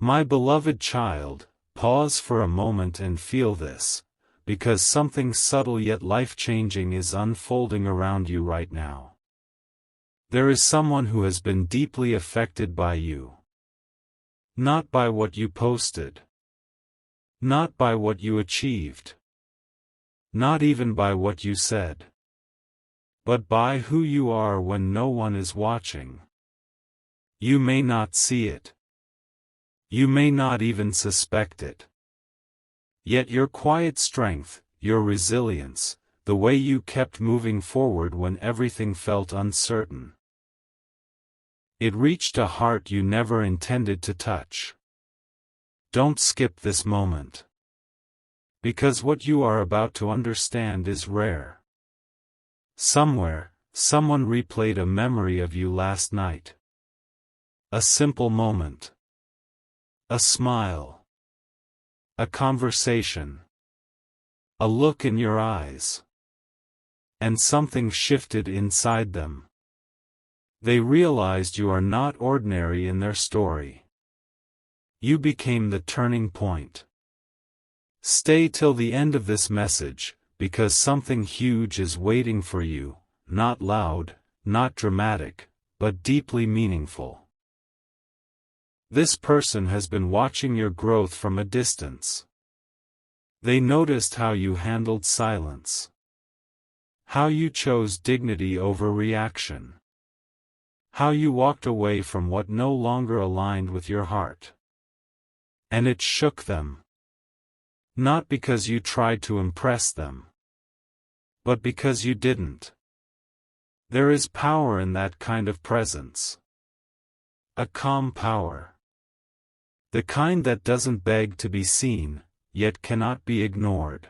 My beloved child, pause for a moment and feel this, because something subtle yet life-changing is unfolding around you right now. There is someone who has been deeply affected by you. Not by what you posted. Not by what you achieved. Not even by what you said. But by who you are when no one is watching. You may not see it. You may not even suspect it. Yet your quiet strength, your resilience, the way you kept moving forward when everything felt uncertain. It reached a heart you never intended to touch. Don't skip this moment. Because what you are about to understand is rare. Somewhere, someone replayed a memory of you last night. A simple moment. A smile. A conversation. A look in your eyes. And something shifted inside them. They realized you are not ordinary in their story. You became the turning point. Stay till the end of this message, because something huge is waiting for you, not loud, not dramatic, but deeply meaningful. This person has been watching your growth from a distance. They noticed how you handled silence. How you chose dignity over reaction. How you walked away from what no longer aligned with your heart. And it shook them. Not because you tried to impress them. But because you didn't. There is power in that kind of presence. A calm power. The kind that doesn't beg to be seen, yet cannot be ignored.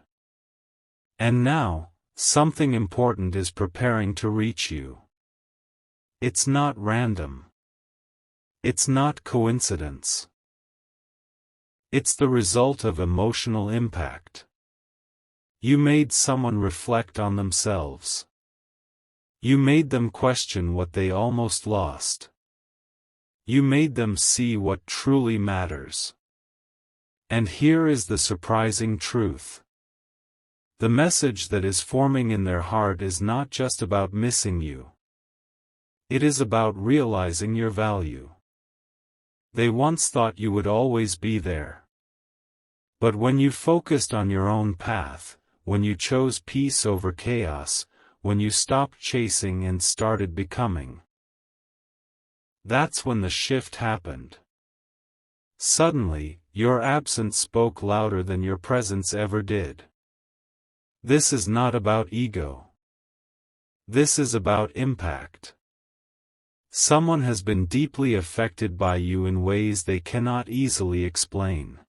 And now, something important is preparing to reach you. It's not random. It's not coincidence. It's the result of emotional impact. You made someone reflect on themselves. You made them question what they almost lost. You made them see what truly matters. And here is the surprising truth. The message that is forming in their heart is not just about missing you. It is about realizing your value. They once thought you would always be there. But when you focused on your own path, when you chose peace over chaos, when you stopped chasing and started becoming, that's when the shift happened. Suddenly, your absence spoke louder than your presence ever did. This is not about ego. This is about impact. Someone has been deeply affected by you in ways they cannot easily explain.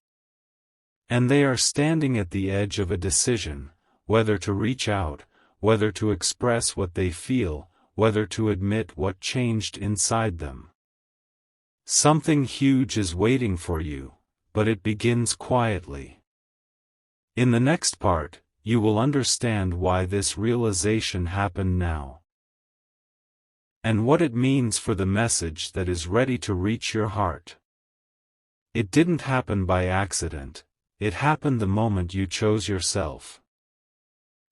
And they are standing at the edge of a decision, whether to reach out, whether to express what they feel, whether to admit what changed inside them. Something huge is waiting for you, but it begins quietly. In the next part, you will understand why this realization happened now. And what it means for the message that is ready to reach your heart. It didn't happen by accident, it happened the moment you chose yourself.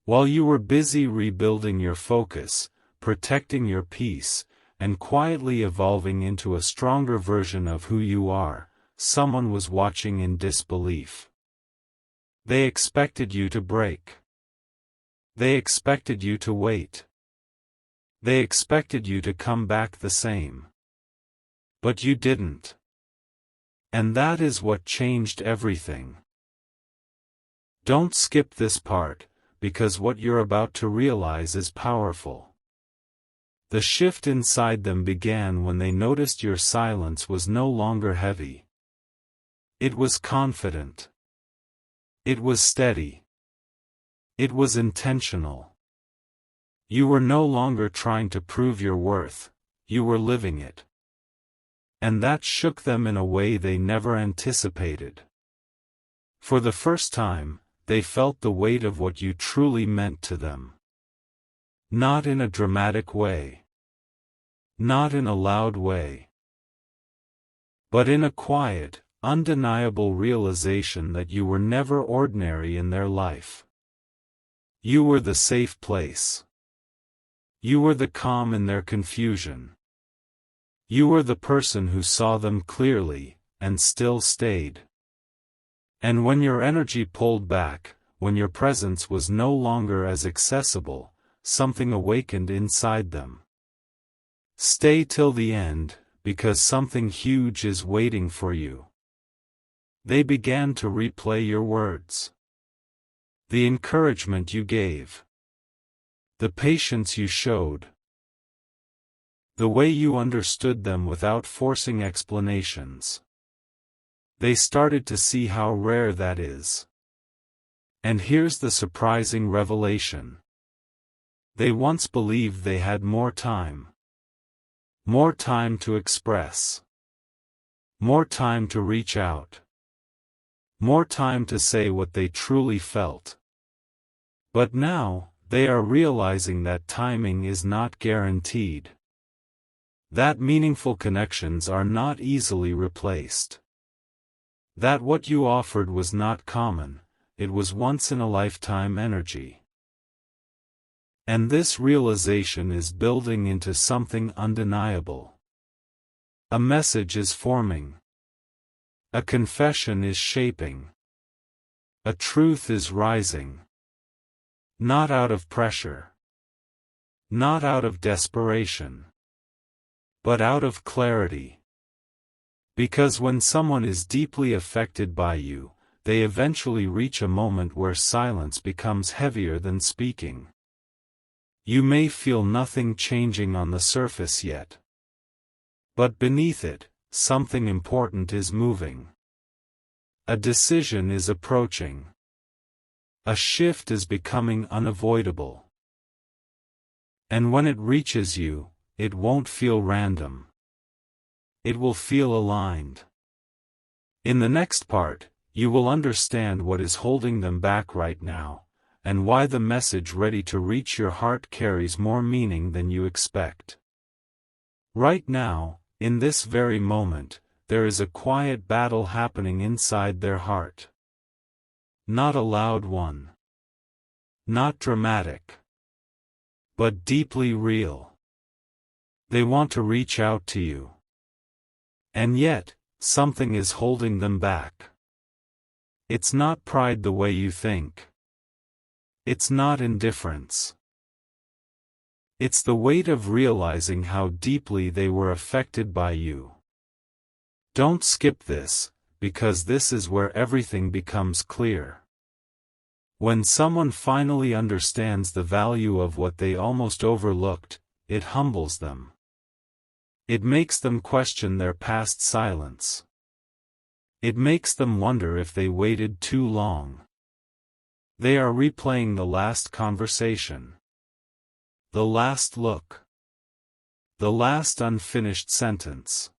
While you were busy rebuilding your focus, protecting your peace, and quietly evolving into a stronger version of who you are, someone was watching in disbelief. They expected you to break. They expected you to wait. They expected you to come back the same. But you didn't. And that is what changed everything. Don't skip this part, because what you're about to realize is powerful. The shift inside them began when they noticed your silence was no longer heavy. It was confident. It was steady. It was intentional. You were no longer trying to prove your worth, you were living it. And that shook them in a way they never anticipated. For the first time, they felt the weight of what you truly meant to them. Not in a dramatic way. Not in a loud way. But in a quiet, undeniable realization that you were never ordinary in their life. You were the safe place. You were the calm in their confusion. You were the person who saw them clearly, and still stayed. And when your energy pulled back, when your presence was no longer as accessible, something awakened inside them. Stay till the end, because something huge is waiting for you. They began to replay your words. The encouragement you gave. The patience you showed. The way you understood them without forcing explanations. They started to see how rare that is. And here's the surprising revelation. They once believed they had more time. More time to express. More time to reach out. More time to say what they truly felt. But now, they are realizing that timing is not guaranteed. That meaningful connections are not easily replaced. That what you offered was not common, it was once-in-a-lifetime energy. And this realization is building into something undeniable. A message is forming. A confession is shaping. A truth is rising. Not out of pressure. Not out of desperation. But out of clarity. Because when someone is deeply affected by you, they eventually reach a moment where silence becomes heavier than speaking. You may feel nothing changing on the surface yet. But beneath it, something important is moving. A decision is approaching. A shift is becoming unavoidable. And when it reaches you, it won't feel random. It will feel aligned. In the next part, you will understand what is holding them back right now, and why the message ready to reach your heart carries more meaning than you expect. Right now, in this very moment, there is a quiet battle happening inside their heart. Not a loud one. Not dramatic. But deeply real. They want to reach out to you. And yet, something is holding them back. It's not pride the way you think. It's not indifference. It's the weight of realizing how deeply they were affected by you. Don't skip this, because this is where everything becomes clear. When someone finally understands the value of what they almost overlooked, it humbles them. It makes them question their past silence. It makes them wonder if they waited too long. They are replaying the last conversation. The last look. The last unfinished sentence.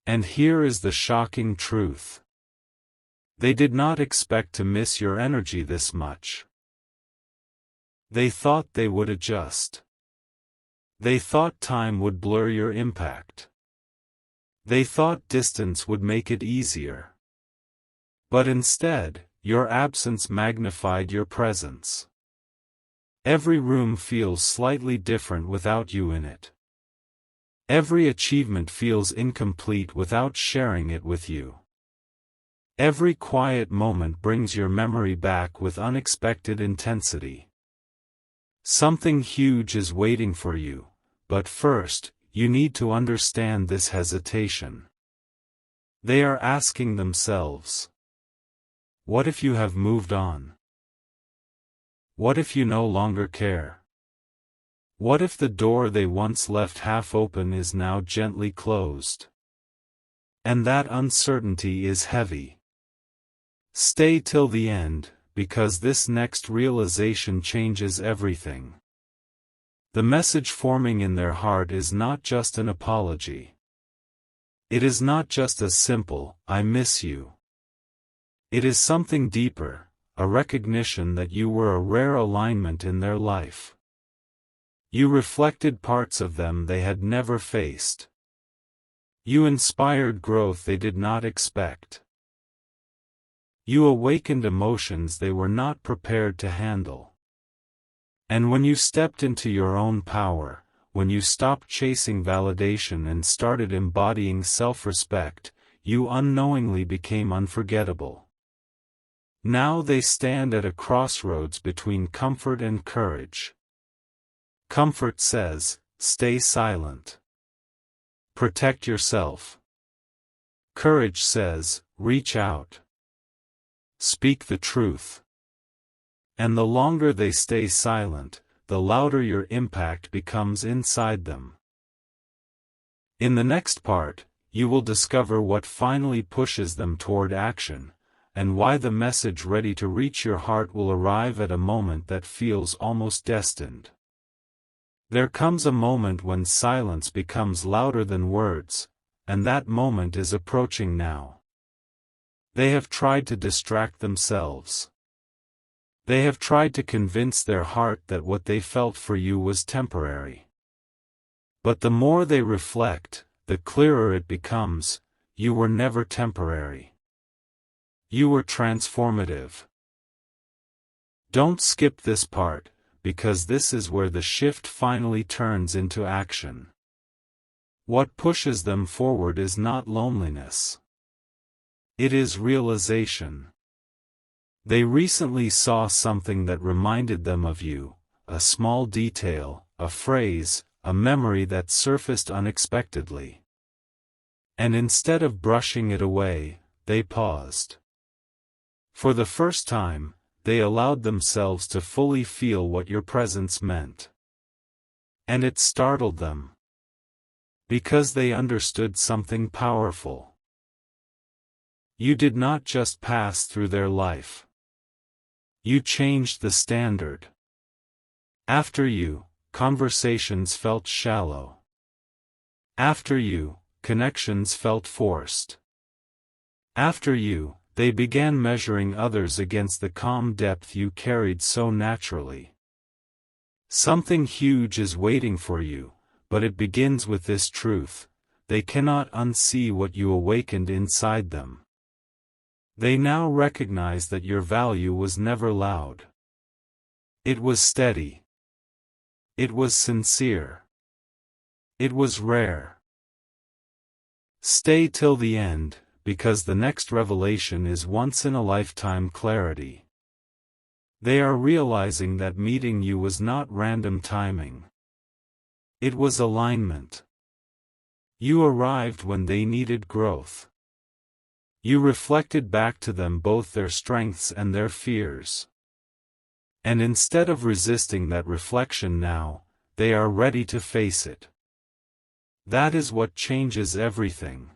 And here is the shocking truth. They did not expect to miss your energy this much. They thought they would adjust. They thought time would blur your impact. They thought distance would make it easier. But instead, your absence magnified your presence. Every room feels slightly different without you in it. Every achievement feels incomplete without sharing it with you. Every quiet moment brings your memory back with unexpected intensity. Something huge is waiting for you, but first, you need to understand this hesitation. They are asking themselves, what if you have moved on? What if you no longer care? What if the door they once left half open is now gently closed? And that uncertainty is heavy. Stay till the end, because this next realization changes everything. The message forming in their heart is not just an apology. It is not just a simple, "I miss you." It is something deeper, a recognition that you were a rare alignment in their life. You reflected parts of them they had never faced. You inspired growth they did not expect. You awakened emotions they were not prepared to handle. And when you stepped into your own power, when you stopped chasing validation and started embodying self-respect, you unknowingly became unforgettable. Now they stand at a crossroads between comfort and courage. Comfort says, stay silent. Protect yourself. Courage says, reach out. Speak the truth. And the longer they stay silent, the louder your impact becomes inside them. In the next part, you will discover what finally pushes them toward action, and why the message ready to reach your heart will arrive at a moment that feels almost destined. There comes a moment when silence becomes louder than words, and that moment is approaching now. They have tried to distract themselves. They have tried to convince their heart that what they felt for you was temporary. But the more they reflect, the clearer it becomes, you were never temporary. You were transformative. Don't skip this part, because this is where the shift finally turns into action. What pushes them forward is not loneliness. It is realization. They recently saw something that reminded them of you, a small detail, a phrase, a memory that surfaced unexpectedly. And instead of brushing it away, they paused. For the first time, they allowed themselves to fully feel what your presence meant. And it startled them. Because they understood something powerful. You did not just pass through their life. You changed the standard. After you, conversations felt shallow. After you, connections felt forced. After you, they began measuring others against the calm depth you carried so naturally. Something huge is waiting for you, but it begins with this truth: they cannot unsee what you awakened inside them. They now recognize that your value was never loud. It was steady. It was sincere. It was rare. Stay till the end, because the next revelation is once-in-a-lifetime clarity. They are realizing that meeting you was not random timing. It was alignment. You arrived when they needed growth. You reflected back to them both their strengths and their fears. And instead of resisting that reflection now, they are ready to face it. That is what changes everything.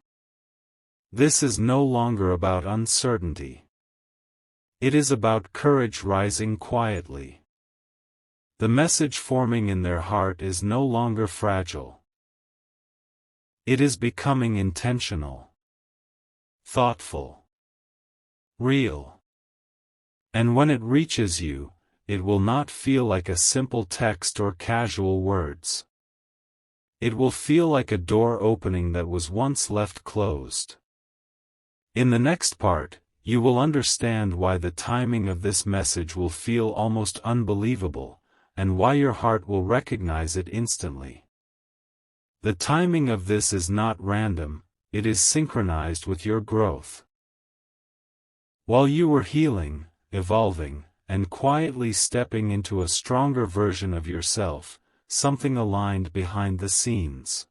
This is no longer about uncertainty. It is about courage rising quietly. The message forming in their heart is no longer fragile. It is becoming intentional. Thoughtful. Real. And when it reaches you, it will not feel like a simple text or casual words. It will feel like a door opening that was once left closed. In the next part, you will understand why the timing of this message will feel almost unbelievable, and why your heart will recognize it instantly. The timing of this is not random. It is synchronized with your growth. While you were healing, evolving, and quietly stepping into a stronger version of yourself, something aligned behind the scenes.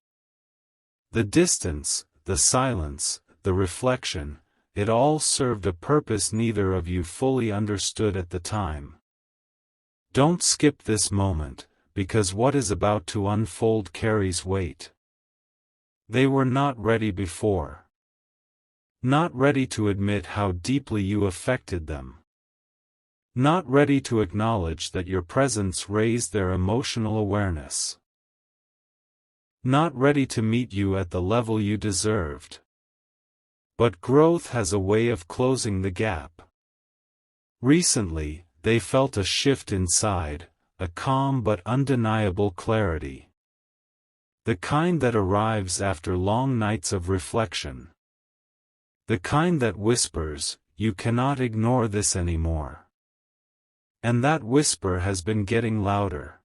The distance, the silence, the reflection, it all served a purpose neither of you fully understood at the time. Don't skip this moment, because what is about to unfold carries weight. They were not ready before. Not ready to admit how deeply you affected them. Not ready to acknowledge that your presence raised their emotional awareness. Not ready to meet you at the level you deserved. But growth has a way of closing the gap. Recently, they felt a shift inside, a calm but undeniable clarity. The kind that arrives after long nights of reflection. The kind that whispers, "You cannot ignore this anymore." And that whisper has been getting louder.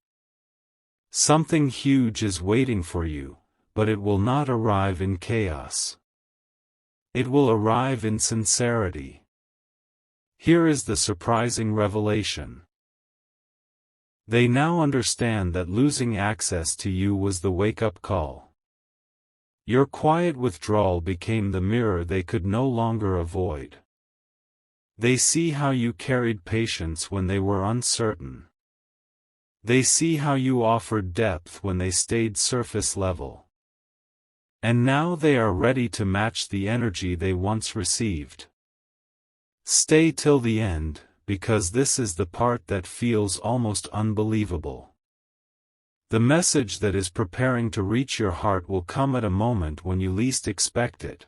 Something huge is waiting for you, but it will not arrive in chaos. It will arrive in sincerity. Here is the surprising revelation. They now understand that losing access to you was the wake-up call. Your quiet withdrawal became the mirror they could no longer avoid. They see how you carried patience when they were uncertain. They see how you offered depth when they stayed surface level. And now they are ready to match the energy they once received. Stay till the end, because this is the part that feels almost unbelievable. The message that is preparing to reach your heart will come at a moment when you least expect it.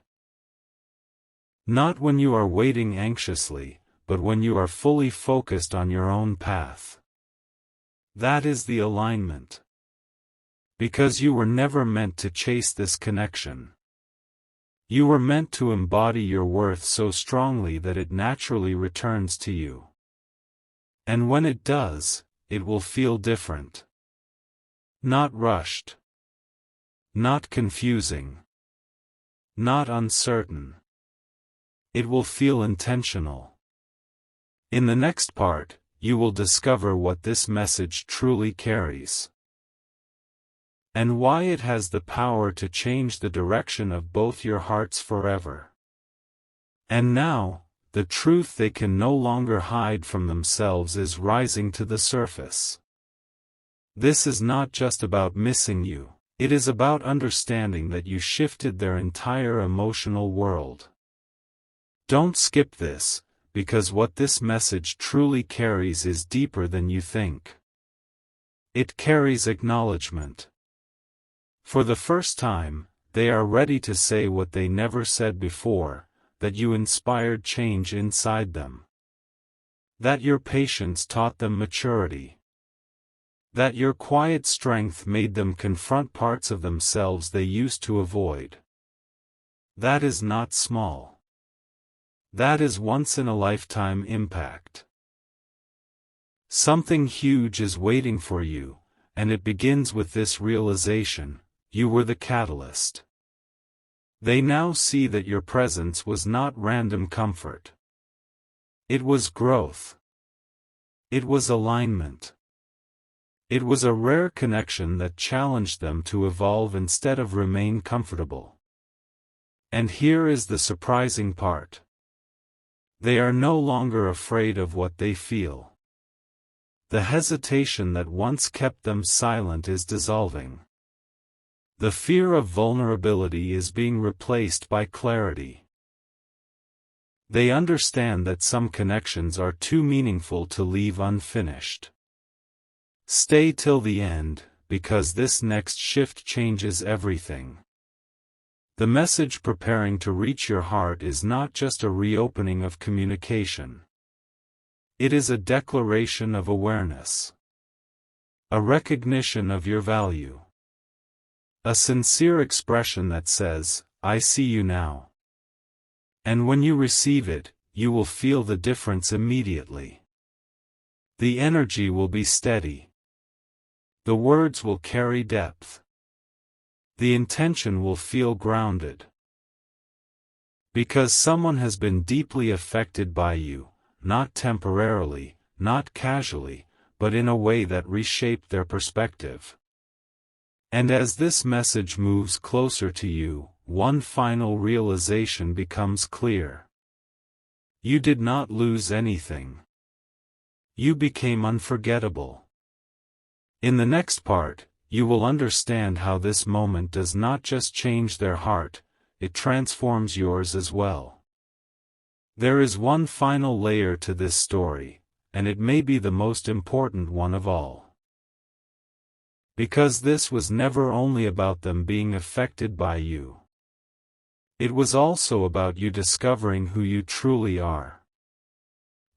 Not when you are waiting anxiously, but when you are fully focused on your own path. That is the alignment. Because you were never meant to chase this connection. You were meant to embody your worth so strongly that it naturally returns to you. And when it does, it will feel different. Not rushed. Not confusing. Not uncertain. It will feel intentional. In the next part, you will discover what this message truly carries. And why it has the power to change the direction of both your hearts forever. And now, the truth they can no longer hide from themselves is rising to the surface. This is not just about missing you, it is about understanding that you shifted their entire emotional world. Don't skip this, because what this message truly carries is deeper than you think. It carries acknowledgement. For the first time, they are ready to say what they never said before, that you inspired change inside them. That your patience taught them maturity. That your quiet strength made them confront parts of themselves they used to avoid. That is not small. That is once-in-a-lifetime impact. Something huge is waiting for you, and it begins with this realization: you were the catalyst. They now see that your presence was not random comfort. It was growth. It was alignment. It was a rare connection that challenged them to evolve instead of remain comfortable. And here is the surprising part. They are no longer afraid of what they feel. The hesitation that once kept them silent is dissolving. The fear of vulnerability is being replaced by clarity. They understand that some connections are too meaningful to leave unfinished. Stay till the end, because this next shift changes everything. The message preparing to reach your heart is not just a reopening of communication. It is a declaration of awareness. A recognition of your value. A sincere expression that says, "I see you now." And when you receive it, you will feel the difference immediately. The energy will be steady. The words will carry depth. The intention will feel grounded. Because someone has been deeply affected by you, not temporarily, not casually, but in a way that reshaped their perspective. And as this message moves closer to you, one final realization becomes clear. You did not lose anything. You became unforgettable. In the next part, you will understand how this moment does not just change their heart, it transforms yours as well. There is one final layer to this story, and it may be the most important one of all. Because this was never only about them being affected by you. It was also about you discovering who you truly are.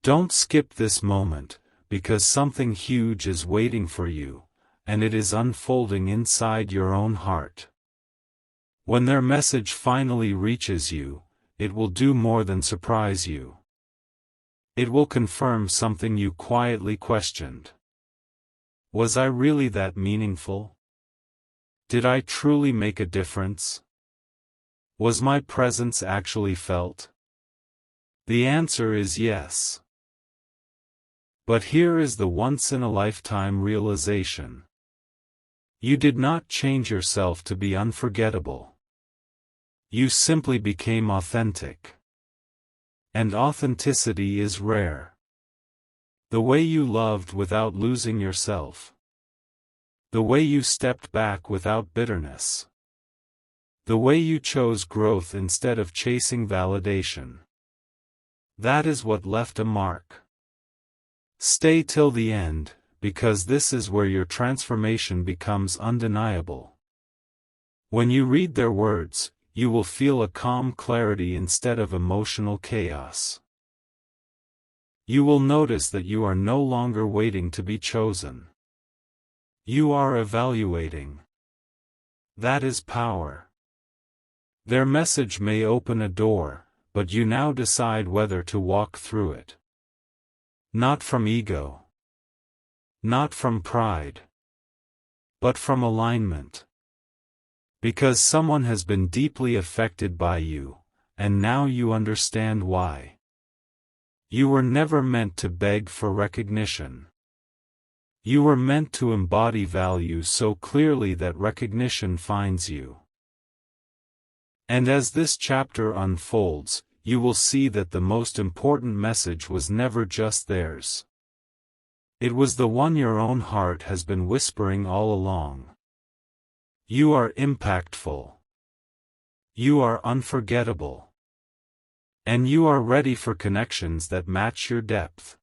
Don't skip this moment, because something huge is waiting for you, and it is unfolding inside your own heart. When their message finally reaches you, it will do more than surprise you. It will confirm something you quietly questioned. Was I really that meaningful? Did I truly make a difference? Was my presence actually felt? The answer is yes. But here is the once-in-a-lifetime realization. You did not change yourself to be unforgettable. You simply became authentic. And authenticity is rare. The way you loved without losing yourself. The way you stepped back without bitterness. The way you chose growth instead of chasing validation. That is what left a mark. Stay till the end, because this is where your transformation becomes undeniable. When you read their words, you will feel a calm clarity instead of emotional chaos. You will notice that you are no longer waiting to be chosen. You are evaluating. That is power. Their message may open a door, but you now decide whether to walk through it. Not from ego. Not from pride. But from alignment. Because someone has been deeply affected by you, and now you understand why. You were never meant to beg for recognition. You were meant to embody value so clearly that recognition finds you. And as this chapter unfolds, you will see that the most important message was never just theirs. It was the one your own heart has been whispering all along. You are impactful. You are unforgettable. And you are ready for connections that match your depth.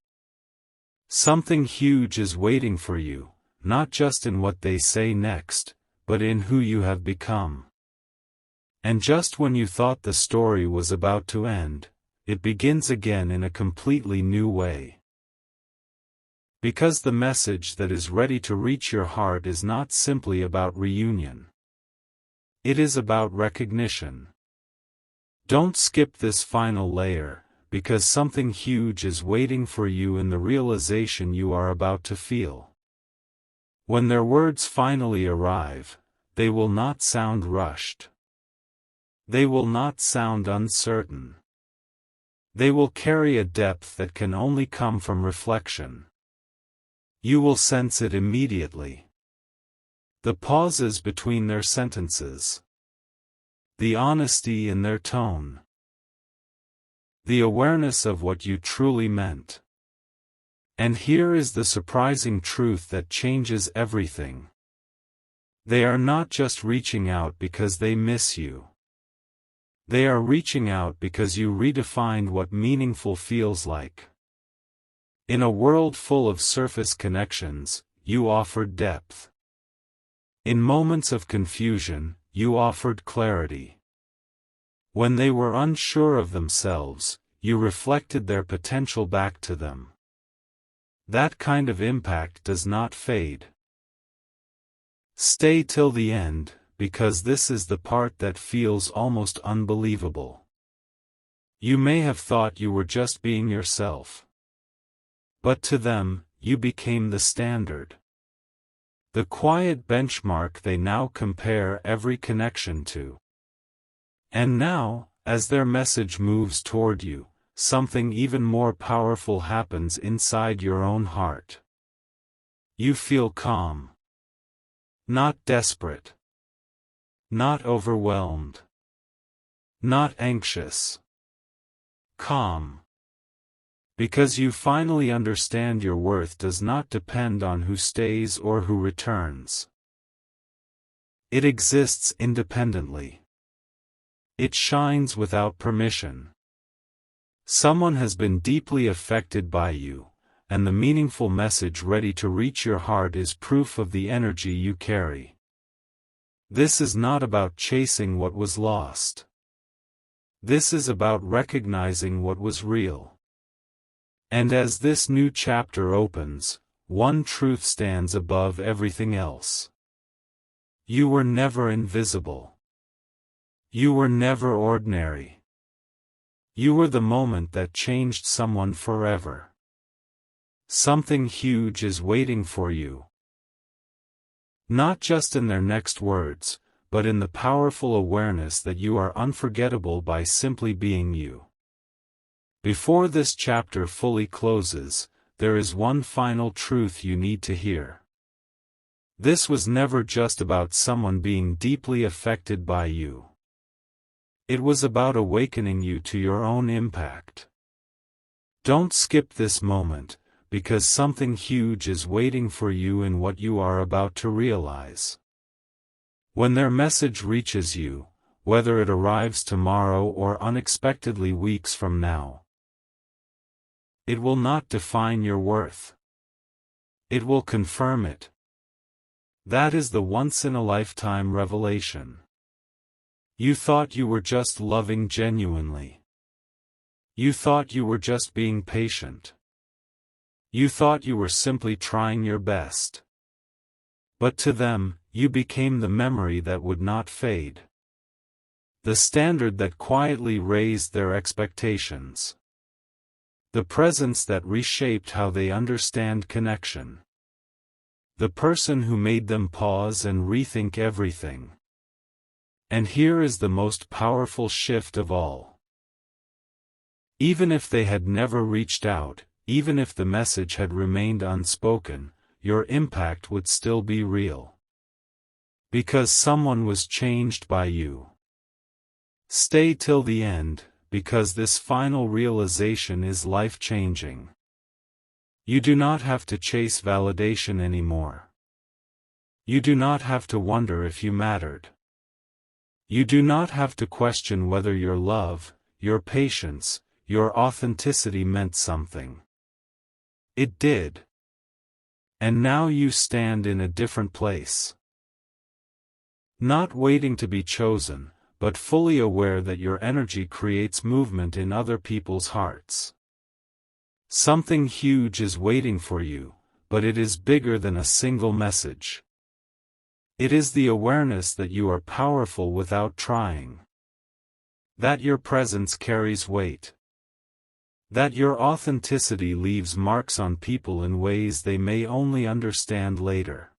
Something huge is waiting for you, not just in what they say next, but in who you have become. And just when you thought the story was about to end, it begins again in a completely new way. Because the message that is ready to reach your heart is not simply about reunion. It is about recognition. Don't skip this final layer, because something huge is waiting for you in the realization you are about to feel. When their words finally arrive, they will not sound rushed. They will not sound uncertain. They will carry a depth that can only come from reflection. You will sense it immediately. The pauses between their sentences. The honesty in their tone. The awareness of what you truly meant. And here is the surprising truth that changes everything. They are not just reaching out because they miss you. They are reaching out because you redefined what meaningful feels like. In a world full of surface connections, you offered depth. In moments of confusion, you offered clarity. When they were unsure of themselves, you reflected their potential back to them. That kind of impact does not fade. Stay till the end, because this is the part that feels almost unbelievable. You may have thought you were just being yourself. But to them, you became the standard. The quiet benchmark they now compare every connection to. And now, as their message moves toward you, something even more powerful happens inside your own heart. You feel calm. Not desperate. Not overwhelmed. Not anxious. Calm. Because you finally understand your worth does not depend on who stays or who returns. It exists independently. It shines without permission. Someone has been deeply affected by you, and the meaningful message ready to reach your heart is proof of the energy you carry. This is not about chasing what was lost. This is about recognizing what was real. And as this new chapter opens, one truth stands above everything else. You were never invisible. You were never ordinary. You were the moment that changed someone forever. Something huge is waiting for you. Not just in their next words, but in the powerful awareness that you are unforgettable by simply being you. Before this chapter fully closes, there is one final truth you need to hear. This was never just about someone being deeply affected by you. It was about awakening you to your own impact. Don't skip this moment, because something huge is waiting for you in what you are about to realize. When their message reaches you, whether it arrives tomorrow or unexpectedly weeks from now, it will not define your worth. It will confirm it. That is the once-in-a-lifetime revelation. You thought you were just loving genuinely. You thought you were just being patient. You thought you were simply trying your best. But to them, you became the memory that would not fade. The standard that quietly raised their expectations. The presence that reshaped how they understand connection. The person who made them pause and rethink everything. And here is the most powerful shift of all. Even if they had never reached out, even if the message had remained unspoken, your impact would still be real. Because someone was changed by you. Stay till the end, because this final realization is life-changing. You do not have to chase validation anymore. You do not have to wonder if you mattered. You do not have to question whether your love, your patience, your authenticity meant something. It did. And now you stand in a different place. Not waiting to be chosen, but fully aware that your energy creates movement in other people's hearts. Something huge is waiting for you, but it is bigger than a single message. It is the awareness that you are powerful without trying. That your presence carries weight. That your authenticity leaves marks on people in ways they may only understand later.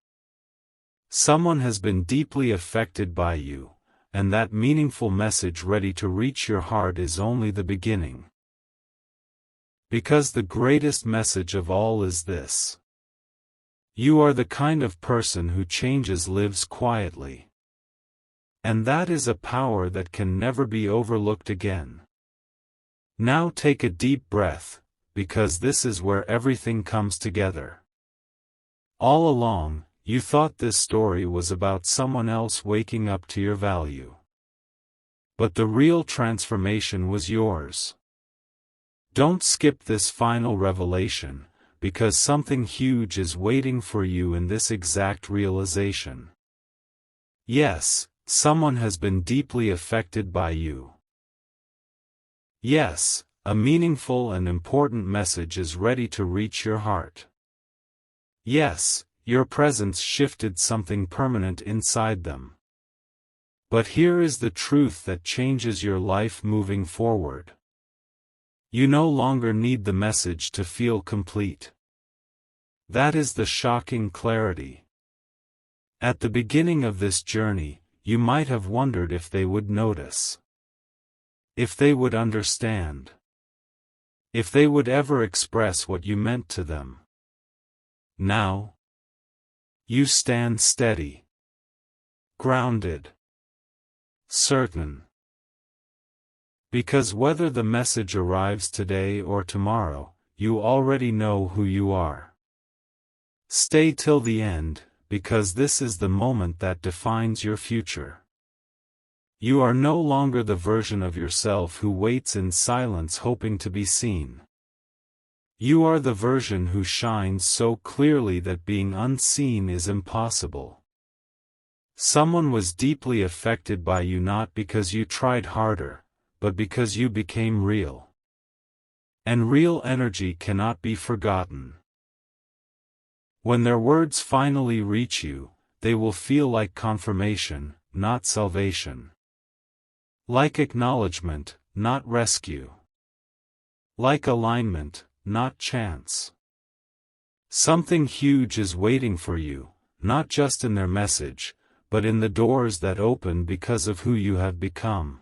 Someone has been deeply affected by you, and that meaningful message ready to reach your heart is only the beginning. Because the greatest message of all is this. You are the kind of person who changes lives quietly. And that is a power that can never be overlooked again. Now take a deep breath, because this is where everything comes together. All along, you thought this story was about someone else waking up to your value. But the real transformation was yours. Don't skip this final revelation, because something huge is waiting for you in this exact realization. Yes, someone has been deeply affected by you. Yes, a meaningful and important message is ready to reach your heart. Yes, your presence shifted something permanent inside them. But here is the truth that changes your life moving forward. You no longer need the message to feel complete. That is the shocking clarity. At the beginning of this journey, you might have wondered if they would notice. If they would understand. If they would ever express what you meant to them. Now, you stand steady. Grounded. Certain. Because whether the message arrives today or tomorrow, you already know who you are. Stay till the end, because this is the moment that defines your future. You are no longer the version of yourself who waits in silence hoping to be seen. You are the version who shines so clearly that being unseen is impossible. Someone was deeply affected by you not because you tried harder, but because you became real. And real energy cannot be forgotten. When their words finally reach you, they will feel like confirmation, not salvation. Like acknowledgement, not rescue. Like alignment, not chance. Something huge is waiting for you, not just in their message, but in the doors that open because of who you have become.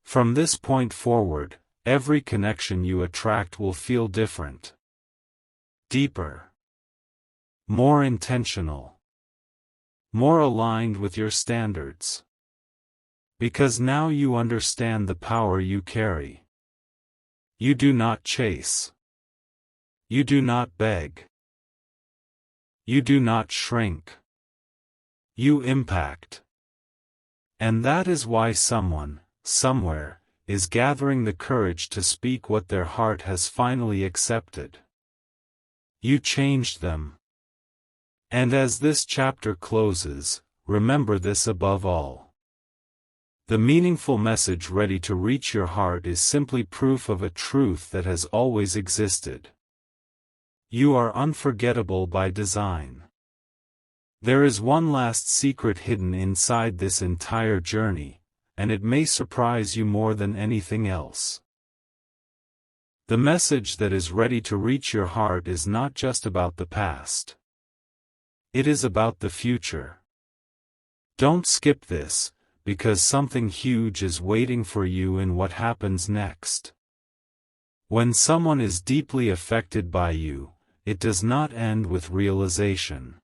From this point forward, every connection you attract will feel different. Deeper. More intentional. More aligned with your standards. Because now you understand the power you carry. You do not chase. You do not beg. You do not shrink. You impact. And that is why someone, somewhere, is gathering the courage to speak what their heart has finally accepted. You changed them. And as this chapter closes, remember this above all. The meaningful message ready to reach your heart is simply proof of a truth that has always existed. You are unforgettable by design. There is one last secret hidden inside this entire journey, and it may surprise you more than anything else. The message that is ready to reach your heart is not just about the past. It is about the future. Don't skip this, because something huge is waiting for you in what happens next. When someone is deeply affected by you, it does not end with realization.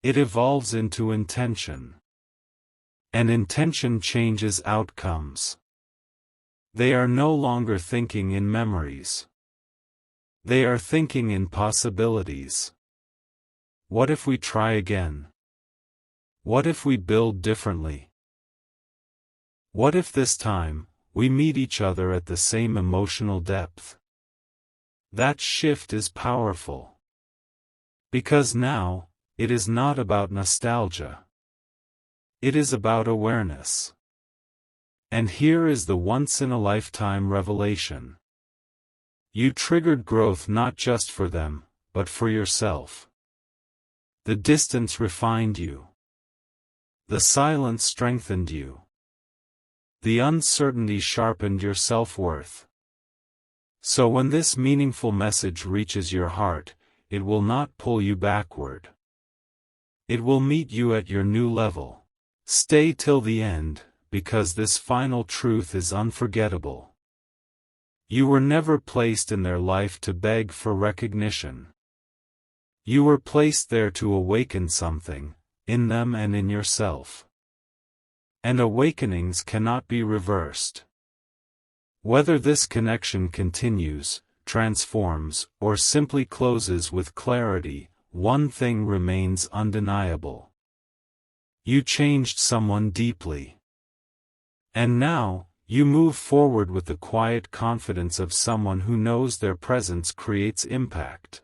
It evolves into intention. And intention changes outcomes. They are no longer thinking in memories. They are thinking in possibilities. What if we try again? What if we build differently? What if this time, we meet each other at the same emotional depth? That shift is powerful. Because now, it is not about nostalgia. It is about awareness. And here is the once-in-a-lifetime revelation. You triggered growth not just for them, but for yourself. The distance refined you. The silence strengthened you. The uncertainty sharpened your self-worth. So when this meaningful message reaches your heart, it will not pull you backward. It will meet you at your new level. Stay till the end, because this final truth is unforgettable. You were never placed in their life to beg for recognition. You were placed there to awaken something, in them and in yourself. And awakenings cannot be reversed. Whether this connection continues, transforms, or simply closes with clarity, one thing remains undeniable. You changed someone deeply. And now, you move forward with the quiet confidence of someone who knows their presence creates impact.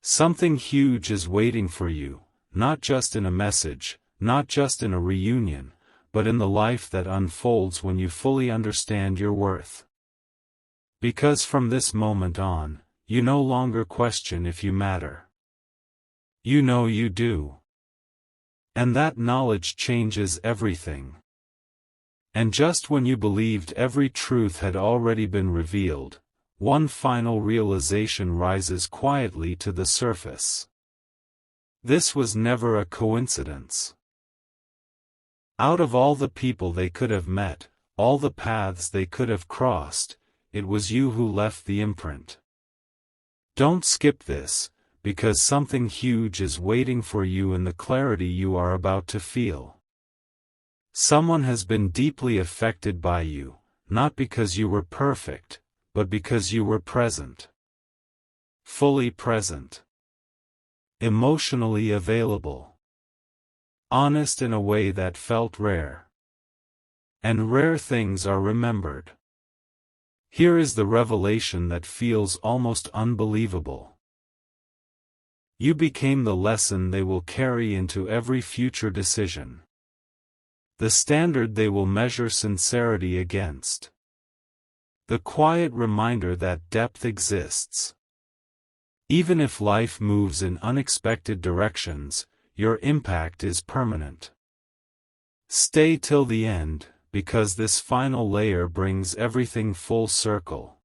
Something huge is waiting for you, not just in a message, not just in a reunion, but in the life that unfolds when you fully understand your worth. Because from this moment on, you no longer question if you matter. You know you do. And that knowledge changes everything. And just when you believed every truth had already been revealed, one final realization rises quietly to the surface. This was never a coincidence. Out of all the people they could have met, all the paths they could have crossed, it was you who left the imprint. Don't skip this, because something huge is waiting for you in the clarity you are about to feel. Someone has been deeply affected by you, not because you were perfect, but because you were present. Fully present. Emotionally available. Honest in a way that felt rare. And rare things are remembered. Here is the revelation that feels almost unbelievable. You became the lesson they will carry into every future decision. The standard they will measure sincerity against. The quiet reminder that depth exists. Even if life moves in unexpected directions, your impact is permanent. Stay till the end, because this final layer brings everything full circle.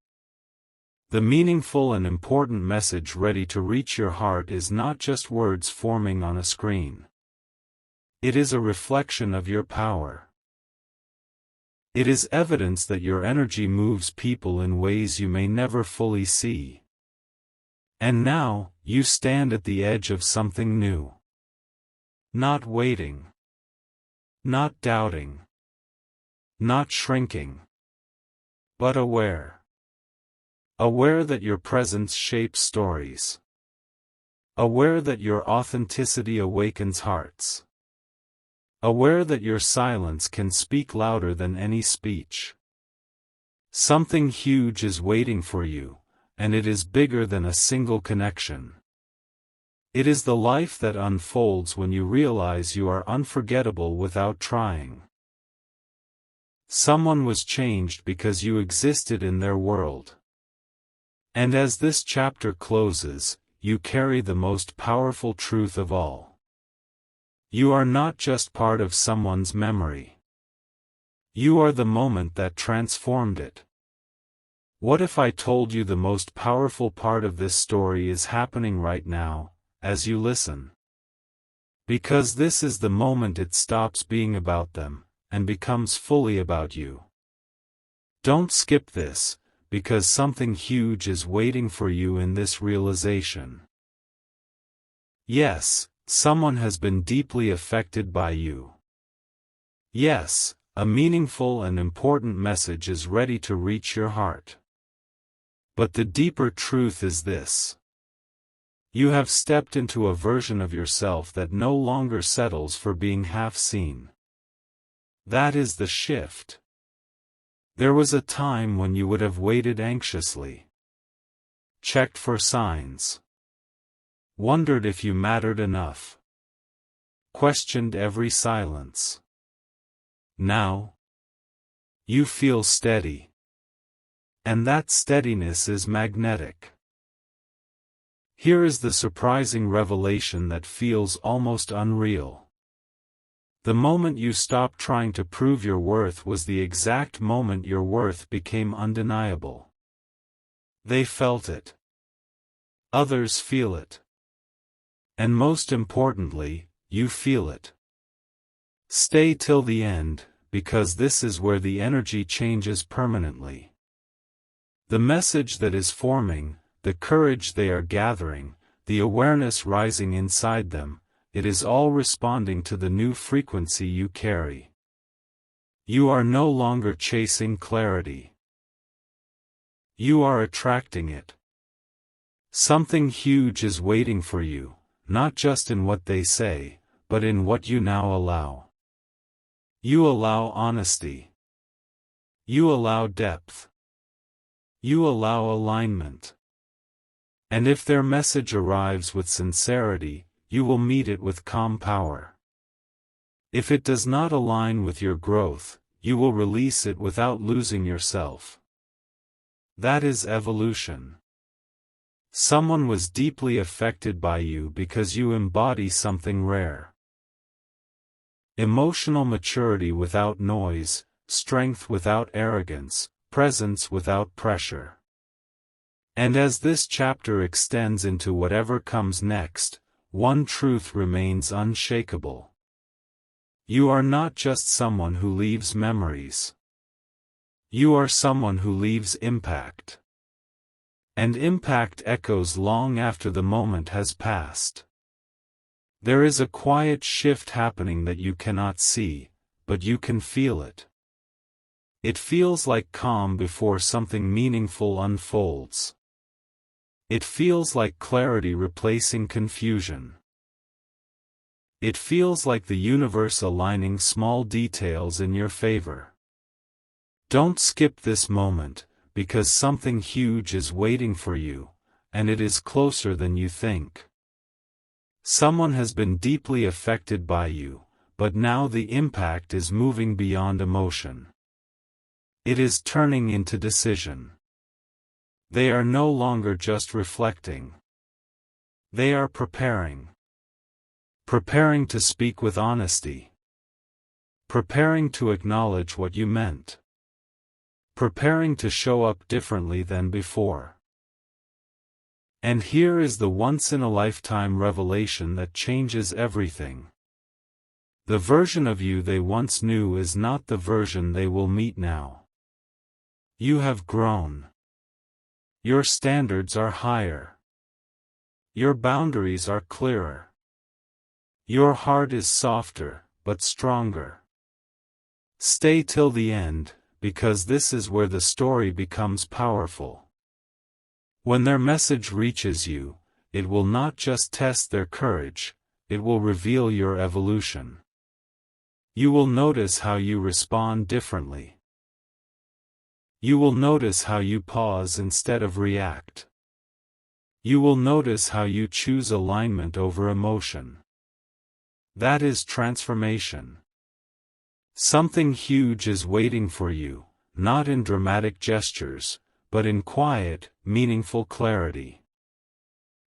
The meaningful and important message ready to reach your heart is not just words forming on a screen. It is a reflection of your power. It is evidence that your energy moves people in ways you may never fully see. And now, you stand at the edge of something new. Not waiting. Not doubting. Not shrinking. But aware. Aware that your presence shapes stories. Aware that your authenticity awakens hearts. Aware that your silence can speak louder than any speech. Something huge is waiting for you, and it is bigger than a single connection. It is the life that unfolds when you realize you are unforgettable without trying. Someone was changed because you existed in their world. And as this chapter closes, you carry the most powerful truth of all. You are not just part of someone's memory. You are the moment that transformed it. What if I told you the most powerful part of this story is happening right now, as you listen? Because this is the moment it stops being about them, and becomes fully about you. Don't skip this, because something huge is waiting for you in this realization. Yes, someone has been deeply affected by you. Yes, a meaningful and important message is ready to reach your heart. But the deeper truth is this. You have stepped into a version of yourself that no longer settles for being half seen. That is the shift. There was a time when you would have waited anxiously. Checked for signs. Wondered if you mattered enough. Questioned every silence. Now, you feel steady. And that steadiness is magnetic. Here is the surprising revelation that feels almost unreal. The moment you stopped trying to prove your worth was the exact moment your worth became undeniable. They felt it. Others feel it. And most importantly, you feel it. Stay till the end, because this is where the energy changes permanently. The message that is forming, the courage they are gathering, the awareness rising inside them, it is all responding to the new frequency you carry. You are no longer chasing clarity. You are attracting it. Something huge is waiting for you, not just in what they say, but in what you now allow. You allow honesty. You allow depth. You allow alignment. And if their message arrives with sincerity, you will meet it with calm power. If it does not align with your growth, you will release it without losing yourself. That is evolution. Someone was deeply affected by you because you embody something rare. Emotional maturity without noise, strength without arrogance, presence without pressure. And as this chapter extends into whatever comes next, one truth remains unshakable. You are not just someone who leaves memories. You are someone who leaves impact. And impact echoes long after the moment has passed. There is a quiet shift happening that you cannot see, but you can feel it. It feels like calm before something meaningful unfolds. It feels like clarity replacing confusion. It feels like the universe aligning small details in your favor. Don't skip this moment, because something huge is waiting for you, and it is closer than you think. Someone has been deeply affected by you, but now the impact is moving beyond emotion. It is turning into decision. They are no longer just reflecting. They are preparing. Preparing to speak with honesty. Preparing to acknowledge what you meant. Preparing to show up differently than before. And here is the once-in-a-lifetime revelation that changes everything. The version of you they once knew is not the version they will meet now. You have grown. Your standards are higher. Your boundaries are clearer. Your heart is softer, but stronger. Stay till the end, because this is where the story becomes powerful. When their message reaches you, it will not just test their courage, it will reveal your evolution. You will notice how you respond differently. You will notice how you pause instead of react. You will notice how you choose alignment over emotion. That is transformation. Something huge is waiting for you, not in dramatic gestures, but in quiet, meaningful clarity.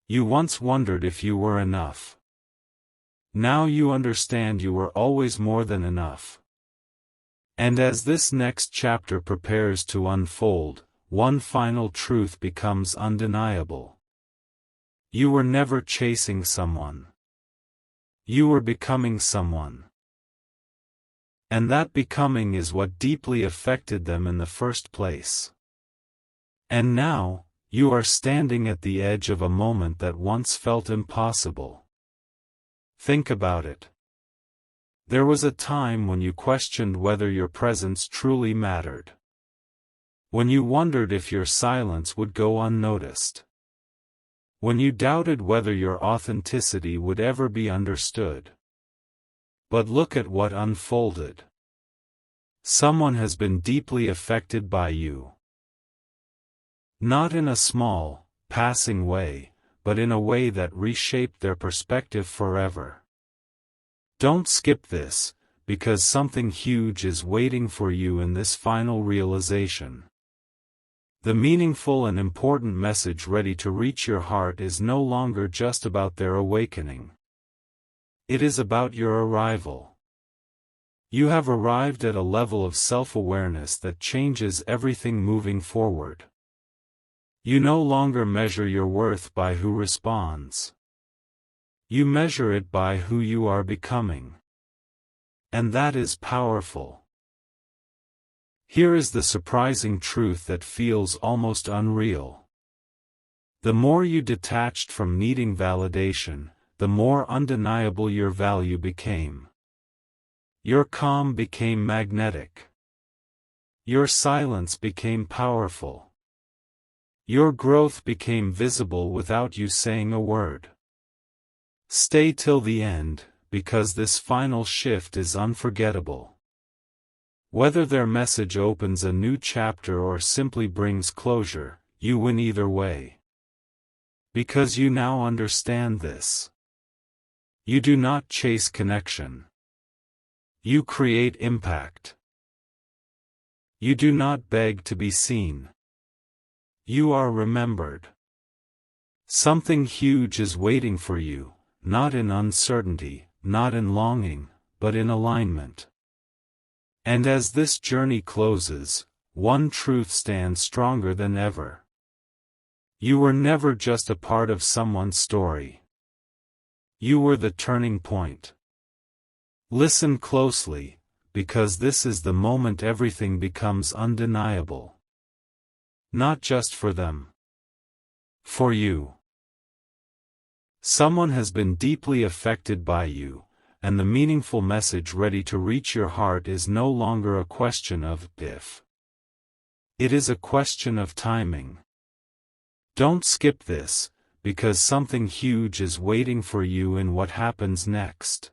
You once wondered if you were enough. Now you understand you were always more than enough. And as this next chapter prepares to unfold, one final truth becomes undeniable. You were never chasing someone. You were becoming someone. And that becoming is what deeply affected them in the first place. And now, you are standing at the edge of a moment that once felt impossible. Think about it. There was a time when you questioned whether your presence truly mattered. When you wondered if your silence would go unnoticed. When you doubted whether your authenticity would ever be understood. But look at what unfolded. Someone has been deeply affected by you. Not in a small, passing way, but in a way that reshaped their perspective forever. Don't skip this, because something huge is waiting for you in this final realization. The meaningful and important message ready to reach your heart is no longer just about their awakening. It is about your arrival. You have arrived at a level of self-awareness that changes everything moving forward. You no longer measure your worth by who responds. You measure it by who you are becoming. And that is powerful. Here is the surprising truth that feels almost unreal. The more you detached from needing validation, the more undeniable your value became. Your calm became magnetic. Your silence became powerful. Your growth became visible without you saying a word. Stay till the end, because this final shift is unforgettable. Whether their message opens a new chapter or simply brings closure, you win either way. Because you now understand this. You do not chase connection. You create impact. You do not beg to be seen. You are remembered. Something huge is waiting for you, not in uncertainty, not in longing, but in alignment. And as this journey closes, one truth stands stronger than ever. You were never just a part of someone's story. You were the turning point. Listen closely, because this is the moment everything becomes undeniable. Not just for them. For you. Someone has been deeply affected by you, and the meaningful message ready to reach your heart is no longer a question of if. It is a question of timing. Don't skip this, because something huge is waiting for you in what happens next.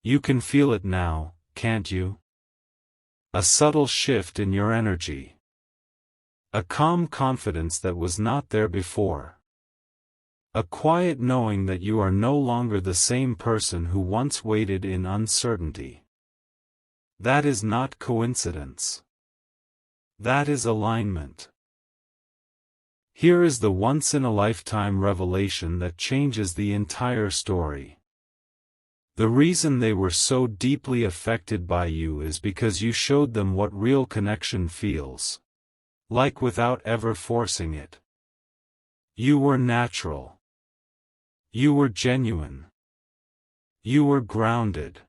You can feel it now, can't you? A subtle shift in your energy. A calm confidence that was not there before. A quiet knowing that you are no longer the same person who once waited in uncertainty. That is not coincidence. That is alignment. Here is the once-in-a-lifetime revelation that changes the entire story. The reason they were so deeply affected by you is because you showed them what real connection feels like without ever forcing it. You were natural. You were genuine. You were grounded.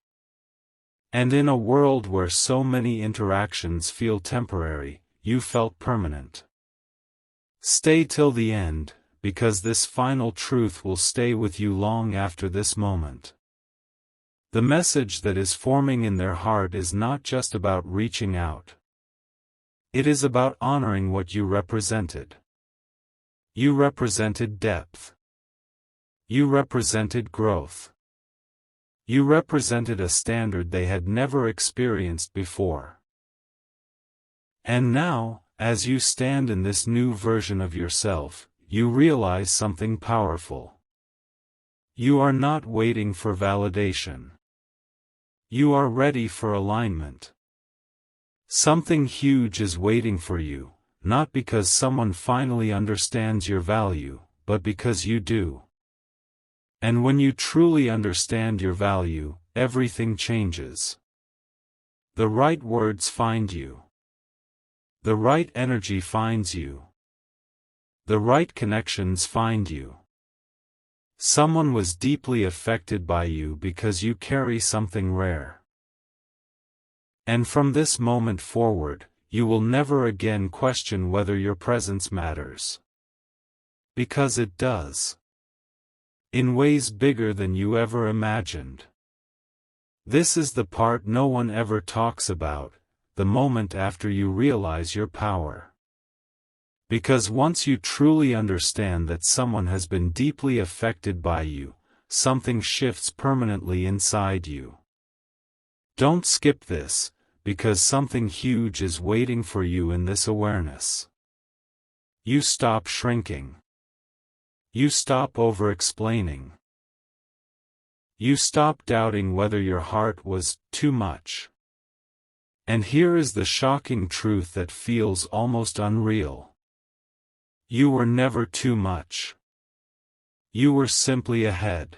And in a world where so many interactions feel temporary, you felt permanent. Stay till the end, because this final truth will stay with you long after this moment. The message that is forming in their heart is not just about reaching out. It is about honoring what you represented. You represented depth. You represented growth. You represented a standard they had never experienced before. And now, as you stand in this new version of yourself, you realize something powerful. You are not waiting for validation. You are ready for alignment. Something huge is waiting for you, not because someone finally understands your value, but because you do. And when you truly understand your value, everything changes. The right words find you. The right energy finds you. The right connections find you. Someone was deeply affected by you because you carry something rare. And from this moment forward, you will never again question whether your presence matters. Because it does. In ways bigger than you ever imagined. This is the part no one ever talks about, the moment after you realize your power. Because once you truly understand that someone has been deeply affected by you, something shifts permanently inside you. Don't skip this, because something huge is waiting for you in this awareness. You stop shrinking. You stop over-explaining. You stop doubting whether your heart was too much. And here is the shocking truth that feels almost unreal. You were never too much. You were simply ahead.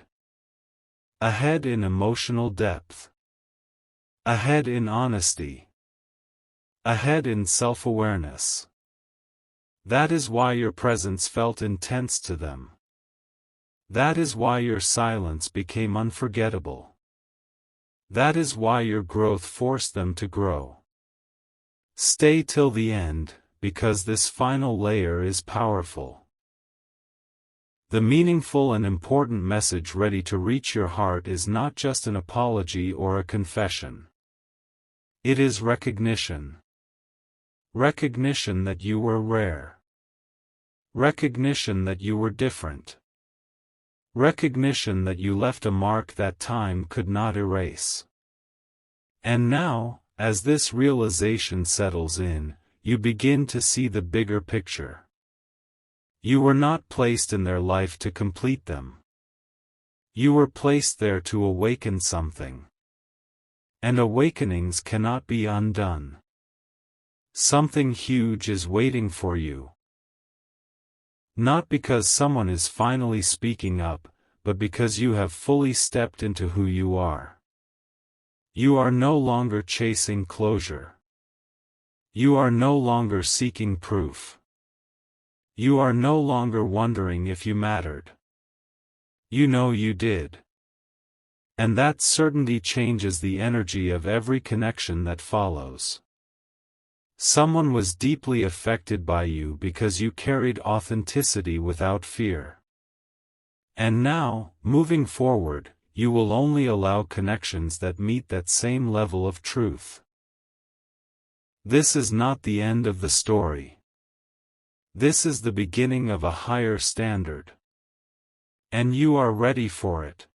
Ahead in emotional depth. Ahead in honesty. Ahead in self-awareness. That is why your presence felt intense to them. That is why your silence became unforgettable. That is why your growth forced them to grow. Stay till the end, because this final layer is powerful. The meaningful and important message ready to reach your heart is not just an apology or a confession. It is recognition. Recognition that you were rare. Recognition that you were different. Recognition that you left a mark that time could not erase. And now, as this realization settles in, you begin to see the bigger picture. You were not placed in their life to complete them. You were placed there to awaken something. And awakenings cannot be undone. Something huge is waiting for you. Not because someone is finally speaking up, but because you have fully stepped into who you are. You are no longer chasing closure. You are no longer seeking proof. You are no longer wondering if you mattered. You know you did. And that certainty changes the energy of every connection that follows. Someone was deeply affected by you because you carried authenticity without fear. And now, moving forward, you will only allow connections that meet that same level of truth. This is not the end of the story. This is the beginning of a higher standard. And you are ready for it.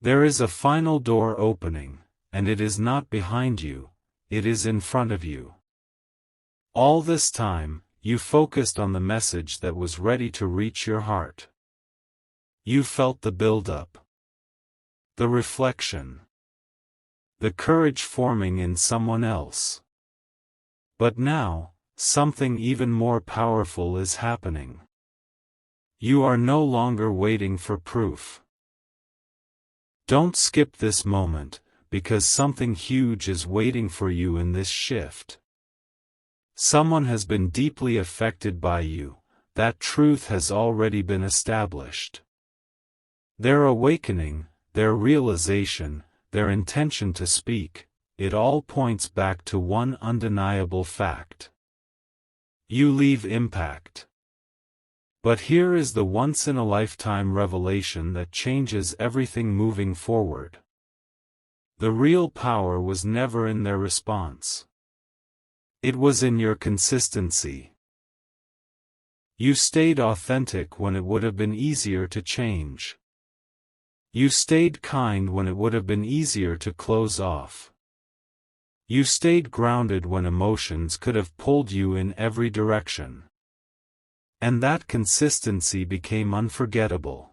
There is a final door opening, and it is not behind you, it is in front of you. All this time, you focused on the message that was ready to reach your heart. You felt the build-up. The reflection. The courage forming in someone else. But now, something even more powerful is happening. You are no longer waiting for proof. Don't skip this moment, because something huge is waiting for you in this shift. Someone has been deeply affected by you, that truth has already been established. Their awakening, their realization, their intention to speak, it all points back to one undeniable fact. You leave impact. But here is the once-in-a-lifetime revelation that changes everything moving forward. The real power was never in their response. It was in your consistency. You stayed authentic when it would have been easier to change. You stayed kind when it would have been easier to close off. You stayed grounded when emotions could have pulled you in every direction. And that consistency became unforgettable.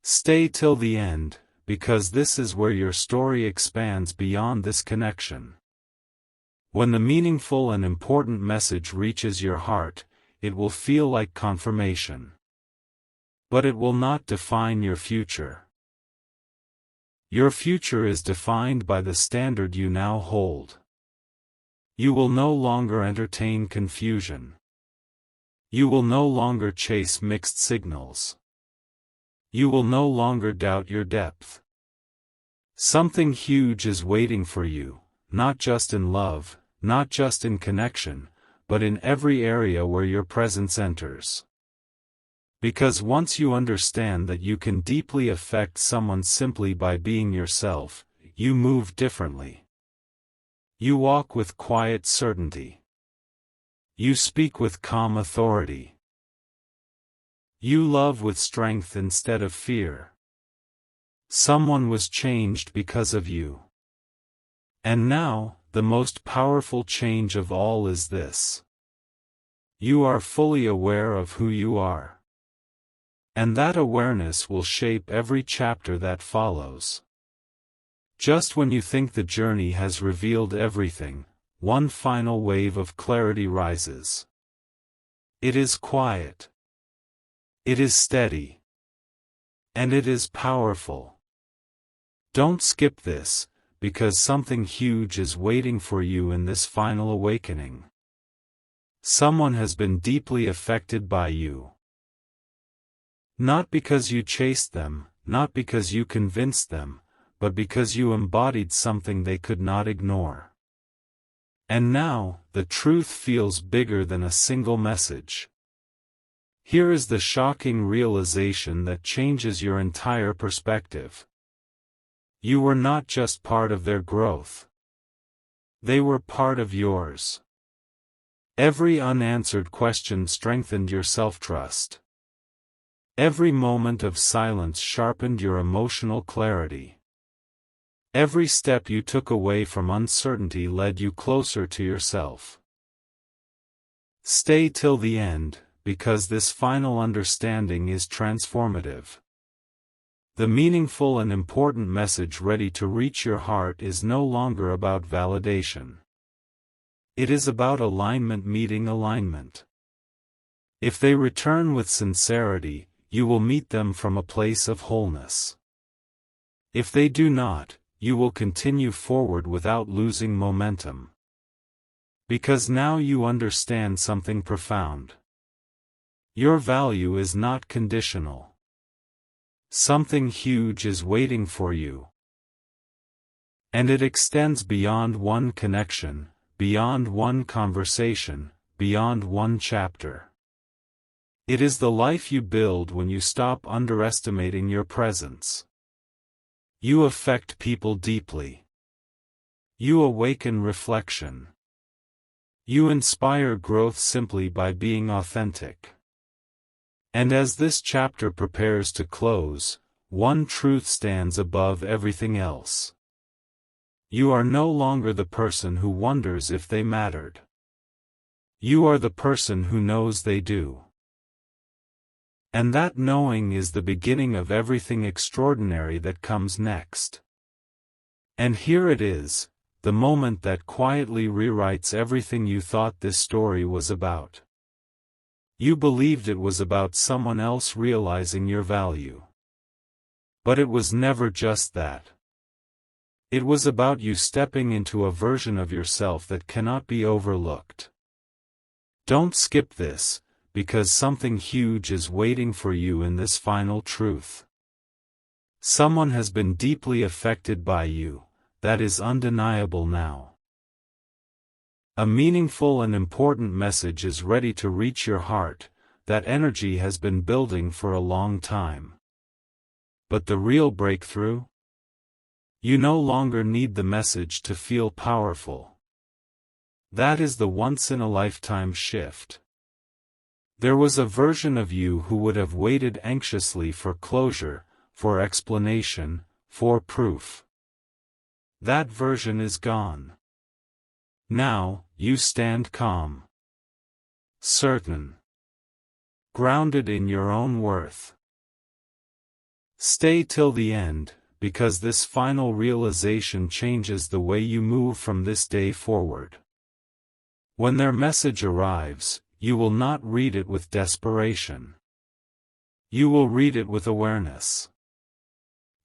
Stay till the end, because this is where your story expands beyond this connection. When the meaningful and important message reaches your heart, it will feel like confirmation. But it will not define your future. Your future is defined by the standard you now hold. You will no longer entertain confusion. You will no longer chase mixed signals. You will no longer doubt your depth. Something huge is waiting for you, not just in love, not just in connection, but in every area where your presence enters. Because once you understand that you can deeply affect someone simply by being yourself, you move differently. You walk with quiet certainty. You speak with calm authority. You love with strength instead of fear. Someone was changed because of you. And now, the most powerful change of all is this. You are fully aware of who you are. And that awareness will shape every chapter that follows. Just when you think the journey has revealed everything, one final wave of clarity rises. It is quiet. It is steady. And it is powerful. Don't skip this, because something huge is waiting for you in this final awakening. Someone has been deeply affected by you. Not because you chased them, not because you convinced them, but because you embodied something they could not ignore. And now, the truth feels bigger than a single message. Here is the shocking realization that changes your entire perspective. You were not just part of their growth. They were part of yours. Every unanswered question strengthened your self-trust. Every moment of silence sharpened your emotional clarity. Every step you took away from uncertainty led you closer to yourself. Stay till the end, because this final understanding is transformative. The meaningful and important message ready to reach your heart is no longer about validation. It is about alignment meeting alignment. If they return with sincerity, you will meet them from a place of wholeness. If they do not, you will continue forward without losing momentum. Because now you understand something profound. Your value is not conditional. Something huge is waiting for you. And it extends beyond one connection, beyond one conversation, beyond one chapter. It is the life you build when you stop underestimating your presence. You affect people deeply. You awaken reflection. You inspire growth simply by being authentic. And as this chapter prepares to close, one truth stands above everything else. You are no longer the person who wonders if they mattered. You are the person who knows they do. And that knowing is the beginning of everything extraordinary that comes next. And here it is, the moment that quietly rewrites everything you thought this story was about. You believed it was about someone else realizing your value. But it was never just that. It was about you stepping into a version of yourself that cannot be overlooked. Don't skip this, because something huge is waiting for you in this final truth. Someone has been deeply affected by you, that is undeniable now. A meaningful and important message is ready to reach your heart, that energy has been building for a long time. But the real breakthrough? You no longer need the message to feel powerful. That is the once-in-a-lifetime shift. There was a version of you who would have waited anxiously for closure, for explanation, for proof. That version is gone. Now, you stand calm. Certain. Grounded in your own worth. Stay till the end, because this final realization changes the way you move from this day forward. When their message arrives, you will not read it with desperation. You will read it with awareness.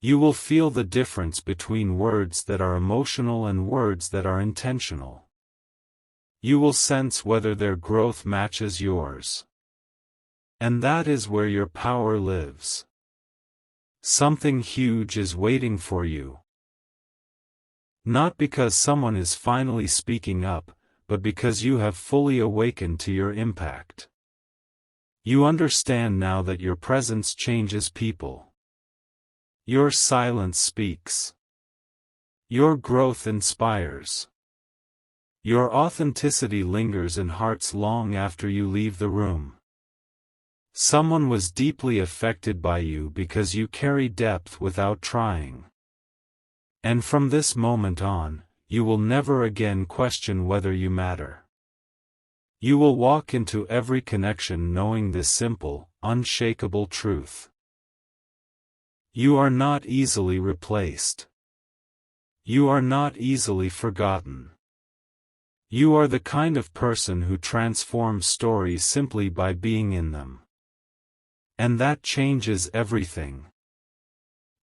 You will feel the difference between words that are emotional and words that are intentional. You will sense whether their growth matches yours. And that is where your power lives. Something huge is waiting for you. Not because someone is finally speaking up, but because you have fully awakened to your impact. You understand now that your presence changes people. Your silence speaks. Your growth inspires. Your authenticity lingers in hearts long after you leave the room. Someone was deeply affected by you because you carry depth without trying. And from this moment on, you will never again question whether you matter. You will walk into every connection knowing this simple, unshakable truth. You are not easily replaced. You are not easily forgotten. You are the kind of person who transforms stories simply by being in them. And that changes everything.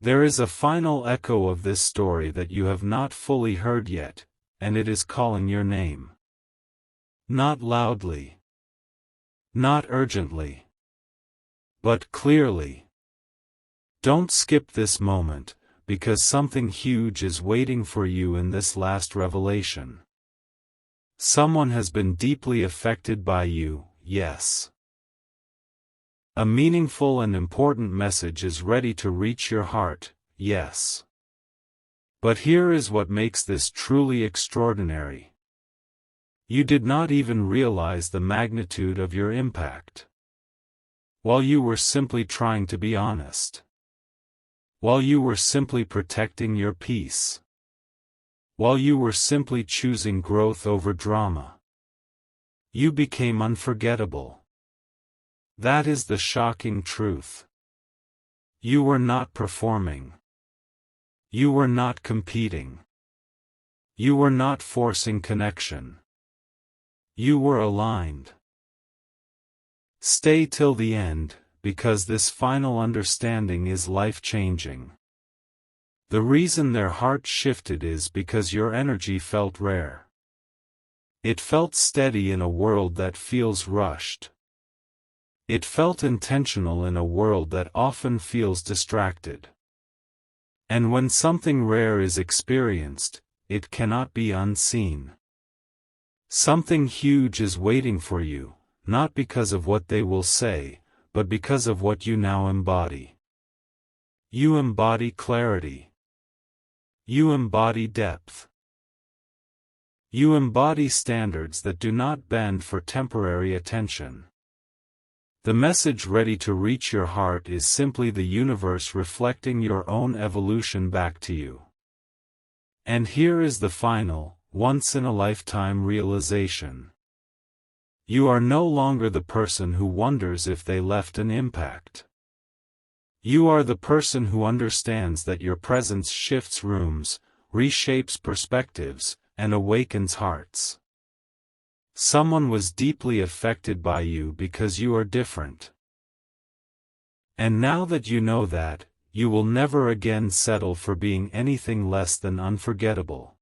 There is a final echo of this story that you have not fully heard yet, and it is calling your name. Not loudly. Not urgently. But clearly. Don't skip this moment, because something huge is waiting for you in this last revelation. Someone has been deeply affected by you, yes. A meaningful and important message is ready to reach your heart, yes. But here is what makes this truly extraordinary. You did not even realize the magnitude of your impact. While you were simply trying to be honest. While you were simply protecting your peace. While you were simply choosing growth over drama. You became unforgettable. That is the shocking truth. You were not performing. You were not competing. You were not forcing connection. You were aligned. Stay till the end, because this final understanding is life-changing. The reason their heart shifted is because your energy felt rare. It felt steady in a world that feels rushed. It felt intentional in a world that often feels distracted. And when something rare is experienced, it cannot be unseen. Something huge is waiting for you, not because of what they will say, but because of what you now embody. You embody clarity. You embody depth. You embody standards that do not bend for temporary attention. The message ready to reach your heart is simply the universe reflecting your own evolution back to you. And here is the final, once-in-a-lifetime realization. You are no longer the person who wonders if they left an impact. You are the person who understands that your presence shifts rooms, reshapes perspectives, and awakens hearts. Someone was deeply affected by you because you are different. And now that you know that, you will never again settle for being anything less than unforgettable.